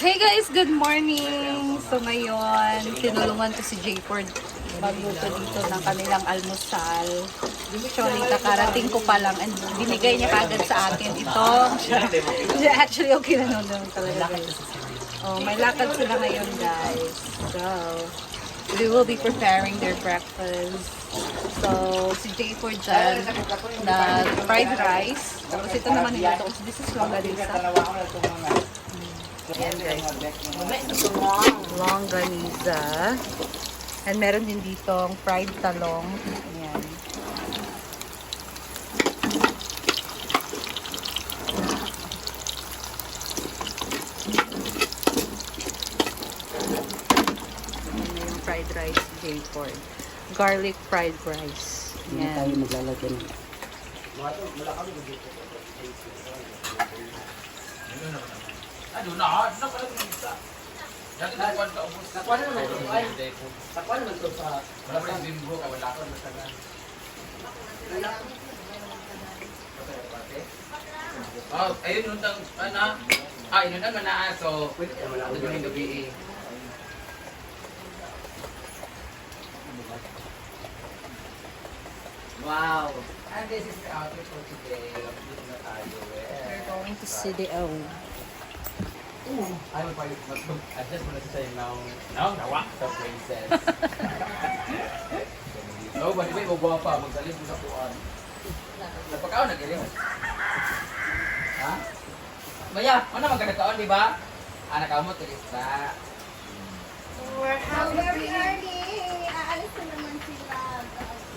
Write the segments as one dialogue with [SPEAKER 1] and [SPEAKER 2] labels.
[SPEAKER 1] Hey guys, good morning! So ngayon, tinulungan ko si Jayford magluto dito ng kanilang almusal. Actually, kakarating ko pa lang and binigay niya kagad sa akin itong actually, okay na naman talaga guys. Oh, may lakad sila ngayon guys. So, we will be preparing their breakfast. So, si Jayford dyan na fried rice. Tapos ito naman nito. This is longganisa. Ayan guys. Longganisa. And meron din ditong fried talong. Ayan. Ayan yung fried rice Jayford. Garlic fried rice.
[SPEAKER 2] Hindi tayo
[SPEAKER 1] Ayan.
[SPEAKER 2] maglalagyan.
[SPEAKER 3] Ano na? Ano pala yung isa? Dati nakuha ka ubos.
[SPEAKER 2] Nakuha naman ito. Nakuha naman ito sa...
[SPEAKER 3] Wala pa yung bimbo ka, wala ka na sana. Oh, ayun yung tang, ano? Yun naman na aso. Pwede ka wala ko yung gabi eh. Wow! And this is the outfit for today. Dito na tayo.
[SPEAKER 1] We're going to CDO.
[SPEAKER 3] Ay, mag-adjust mo na siya now. Now, nawa sa princess. So, ba di ba yung pa? Magsalit mo sa kuwan. Napakaon na gili mo. Ha? Maya, ano magkakataon, di ba? Nakakamot ka isa.
[SPEAKER 4] We're very early. Aalis na naman sila.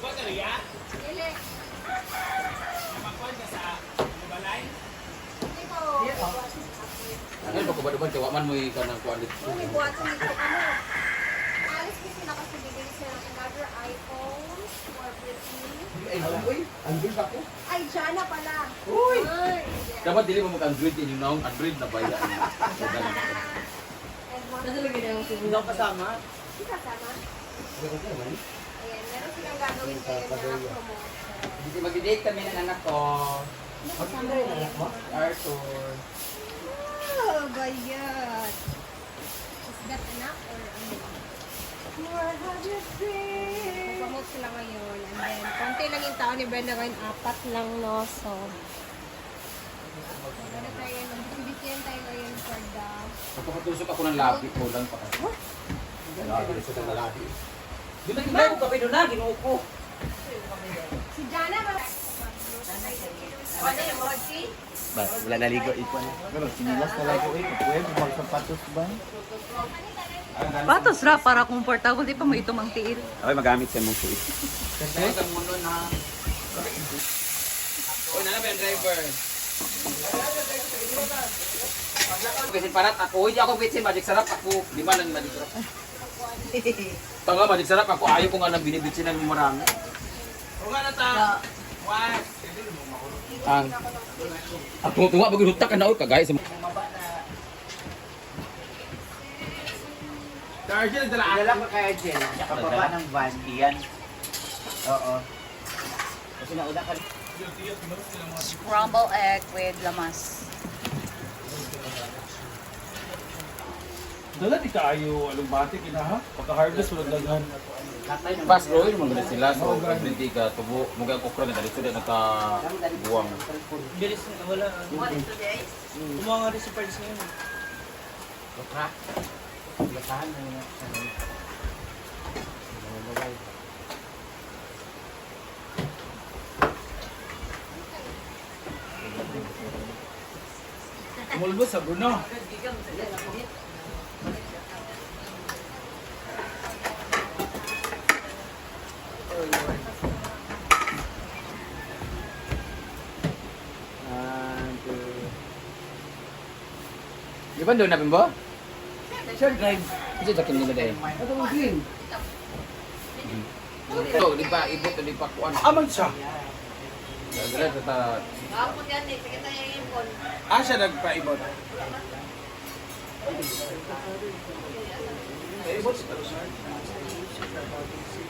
[SPEAKER 3] Ba ka riya?
[SPEAKER 4] Dili.
[SPEAKER 3] Nakakuan ka sa balay?
[SPEAKER 4] Dito.
[SPEAKER 3] Ano ba kubad-ubad kaya man mo ikaw ng kuwan dito?
[SPEAKER 4] May buhat sa nito. Aalis ko sila kasi bigay sila ng another iPhone for Britney.
[SPEAKER 3] Ay, uy, Android ako.
[SPEAKER 4] Ay, Jana pala.
[SPEAKER 3] Uy!
[SPEAKER 4] Ay,
[SPEAKER 3] Dapat dili mo mag-Android din yung naong Android na baya.
[SPEAKER 2] Hindi ako kasama.
[SPEAKER 4] Hindi kasama. Ayan, meron silang gagawin kayo na promotion.
[SPEAKER 3] Hindi mag-date kami ng anak ko.
[SPEAKER 2] Magkanda yung anak mo?
[SPEAKER 3] Arthur.
[SPEAKER 4] Oh, bayat. Is that enough or ano? Promote sila ngayon. And then, konti lang yung tao ni Brenda ngayon. 4 lang, no? So, maganda tayo. Mag-bigyan tayo ngayon for the...
[SPEAKER 3] Magpapatusok ako ng labi ko lang pa kasi. Labi, sa ng labi.
[SPEAKER 2] Dito tingnan ko kape doon na, ginuo ko.
[SPEAKER 4] Si Jana ba?
[SPEAKER 5] Ba, wala naligo ito na. Pero sinilas na lang ko ito. Pwede magsapatos ba?
[SPEAKER 1] Patos ra para komportable. Di pa mo ito mang tiil.
[SPEAKER 5] Okay, magamit siya mong suit.
[SPEAKER 3] Kasi sa mundo na... Uy, nana ba yung driver? Kasi parat ako, hindi ako bitsin, magic sarap ako. Di ba lang magic sarap? Tanga, magic sarap ako. Ayaw ko nga nang binibitsin ng marami. O nga na ta. What? Ang... Ako tunga bagay hutak ka na o kagaya sa... Argel, dala
[SPEAKER 5] Dala ko kaya Jen, kapaba ng van, iyan. Oo. Kasi nauna ka.
[SPEAKER 1] Scrambled egg with lamas.
[SPEAKER 6] Dala di kaayo alumbati kinaha. Pagka-harvest wala daghan.
[SPEAKER 3] fast growing mo gud sila so hindi ka tubo mga okra na dali sila naka-buwang.
[SPEAKER 2] Bilis na wala. Kumuha nga rin si Pards ngayon.
[SPEAKER 3] Okra.
[SPEAKER 5] Lasahan na yun.
[SPEAKER 6] Kumulbos sa Bruno.
[SPEAKER 3] Di ba doon na bimbo?
[SPEAKER 2] Sure, drive.
[SPEAKER 3] Kasi sa kinila dahil.
[SPEAKER 2] Ito mo green.
[SPEAKER 3] So, di ba ibot di pa kuan.
[SPEAKER 6] Aman siya.
[SPEAKER 3] Dala sa ta.
[SPEAKER 6] Siya nagpaibot. Paibot siya.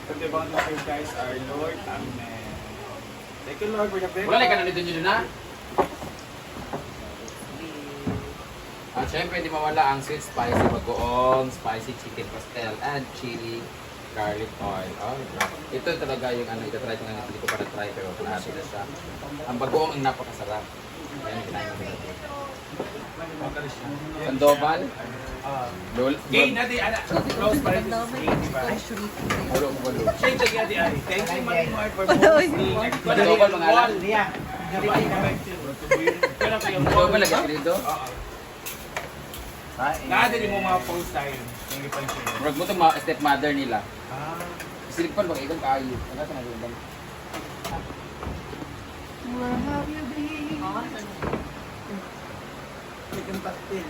[SPEAKER 6] Pag the bound of you guys are Lord, Amen. Thank you Lord for the prayer.
[SPEAKER 3] Wala ka na dito nyo na. Siyempre, di mawala ang sweet spicy bagoong, spicy chicken pastel, and chili garlic oil. Oh, ito talaga yung ano, ito try ko nga, hindi ko pa na-try pero natin na siya. Ang bagoong ang napakasarap. Ayan, kinain ko na. Sandoval?
[SPEAKER 6] Gay na di, ana. Close pa rin. Di ba?
[SPEAKER 3] Ulo mo ulo.
[SPEAKER 6] Change again di ay. Thank you Marie Mark for posting.
[SPEAKER 3] Sandoval mga alam.
[SPEAKER 5] Liya.
[SPEAKER 6] Pero kayo
[SPEAKER 3] Sandoval lagi dito.
[SPEAKER 6] Natin mo mga post tayo. Yung ipansin.
[SPEAKER 3] Murag mo itong mga stepmother nila.
[SPEAKER 6] Ah.
[SPEAKER 3] Silipon, baka ibang kayo. Ano sa mga ibang?
[SPEAKER 5] Chicken pastel.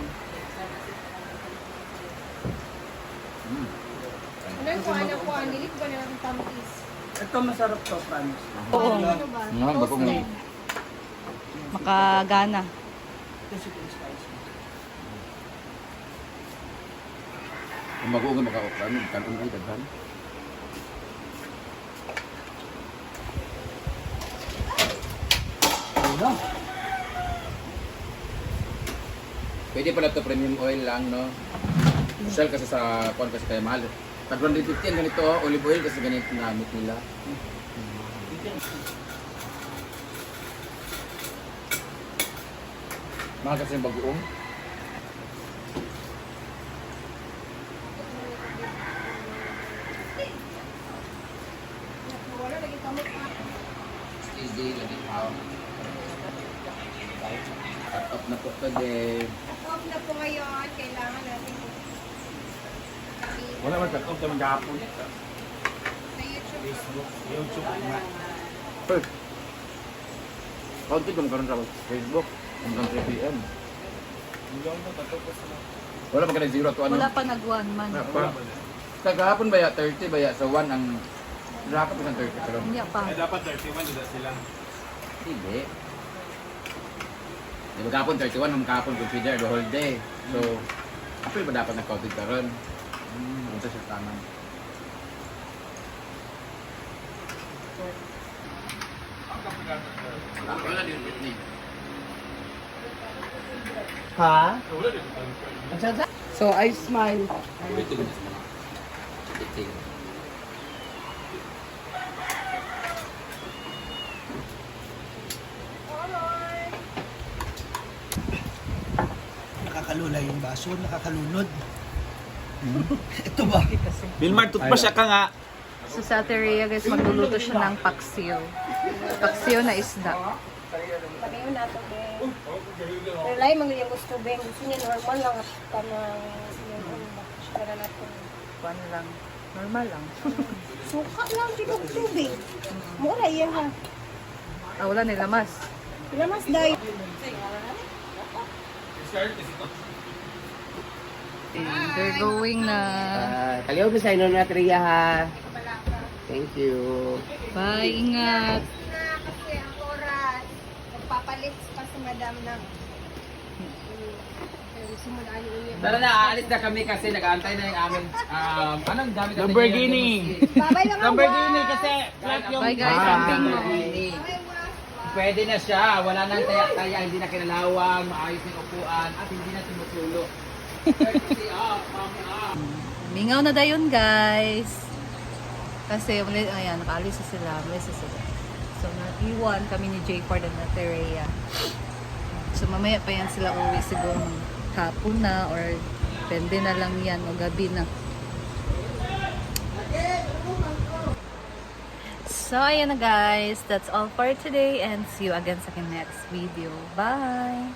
[SPEAKER 4] Ano ko, anak ko, nilik ba na ng tampis?
[SPEAKER 5] Ito masarap to, promise.
[SPEAKER 1] Oo.
[SPEAKER 4] Ano ba?
[SPEAKER 3] Nga, bagoong.
[SPEAKER 4] Toasted.
[SPEAKER 1] Makagana.
[SPEAKER 5] Ito chicken spicy.
[SPEAKER 3] Ang bagoong makaokran, kanon ay daghan.
[SPEAKER 5] Ano?
[SPEAKER 3] Pwede pala ito premium oil lang, no? Social kasi sa kuwan kasi kaya mahal. Tag 150 yan ganito, olive oil kasi ganito na gamit nila. Mahal kasi yung bagoong.
[SPEAKER 4] Wala, lagi kami pa.
[SPEAKER 3] Easy, lagi pa. Cut off na po today.
[SPEAKER 4] Off na po ngayon, kailangan natin
[SPEAKER 6] Wala man sa kung tamang gapon.
[SPEAKER 4] sa YouTube.
[SPEAKER 6] Facebook, YouTube na.
[SPEAKER 3] Hey. Kaunti ba magkaroon sa Facebook? Hanggang 3 p.m.
[SPEAKER 6] Hindi ako matapos na.
[SPEAKER 3] Wala pa ka na zero to ano?
[SPEAKER 1] Wala pa nag-1 man.
[SPEAKER 3] Wala pa. Sa gahapon ba ya 30 ba ya? Sa 1 ang rakap isang 30 pero
[SPEAKER 1] Hindi pa.
[SPEAKER 6] Ay, dapat 31 dito sila.
[SPEAKER 3] hindi. Di ba kahapon 31 ang kahapon consider the whole day. So, April ba dapat nag-counted ka ron? Ano siya tama? Wala din Whitney.
[SPEAKER 5] Ha?
[SPEAKER 6] Wala dito.
[SPEAKER 1] So, I smile.
[SPEAKER 3] Ito din sa mga editing.
[SPEAKER 7] Nakakalula yung baso, nakakalunod. Ito ba?
[SPEAKER 6] Bilmar, tutpas siya ka nga.
[SPEAKER 1] So, sa Terea, guys, magluluto siya ng paksiw. Paksiw na isda.
[SPEAKER 4] Pagayon natin, Ben. Pero lahi, mga yung gusto, Ben. Gusto niya normal lang at kanang yung ano ba? Para natin.
[SPEAKER 1] Ano lang. Normal lang.
[SPEAKER 4] Suka lang, di ba gusto, Ben? Mura yan ha.
[SPEAKER 1] Ah, wala nila mas.
[SPEAKER 4] Lamas dahil.
[SPEAKER 1] They're going na.
[SPEAKER 5] Kaliw ba sa inyo na Tria ha? Thank you.
[SPEAKER 1] Bye, ingat.
[SPEAKER 4] Na kasi ang oras. Magpapalit pa si Madam ng simulaan niya.
[SPEAKER 3] Tara na, aalis na kami kasi nag-aantay na yung amin. Anong gamit natin?
[SPEAKER 6] Lamborghini.
[SPEAKER 4] Babay lang ang
[SPEAKER 6] Lamborghini kasi flat yung...
[SPEAKER 1] Bye, guys.
[SPEAKER 3] Lamborghini. Pwede na siya, wala nang taya-taya, hindi na kinalawang, maayos yung upuan, at hindi na tumutulo.
[SPEAKER 1] Mingaw na dayon, guys. Kasi, ayan, nakaalis na sila. Alis na sila. So, naiwan kami ni Jay Ford at na Terea. So, mamaya pa yan sila uwi siguro hapon na or depende na lang yan o gabi na. So, ayan na guys. That's all for today and see you again sa aking next video. Bye!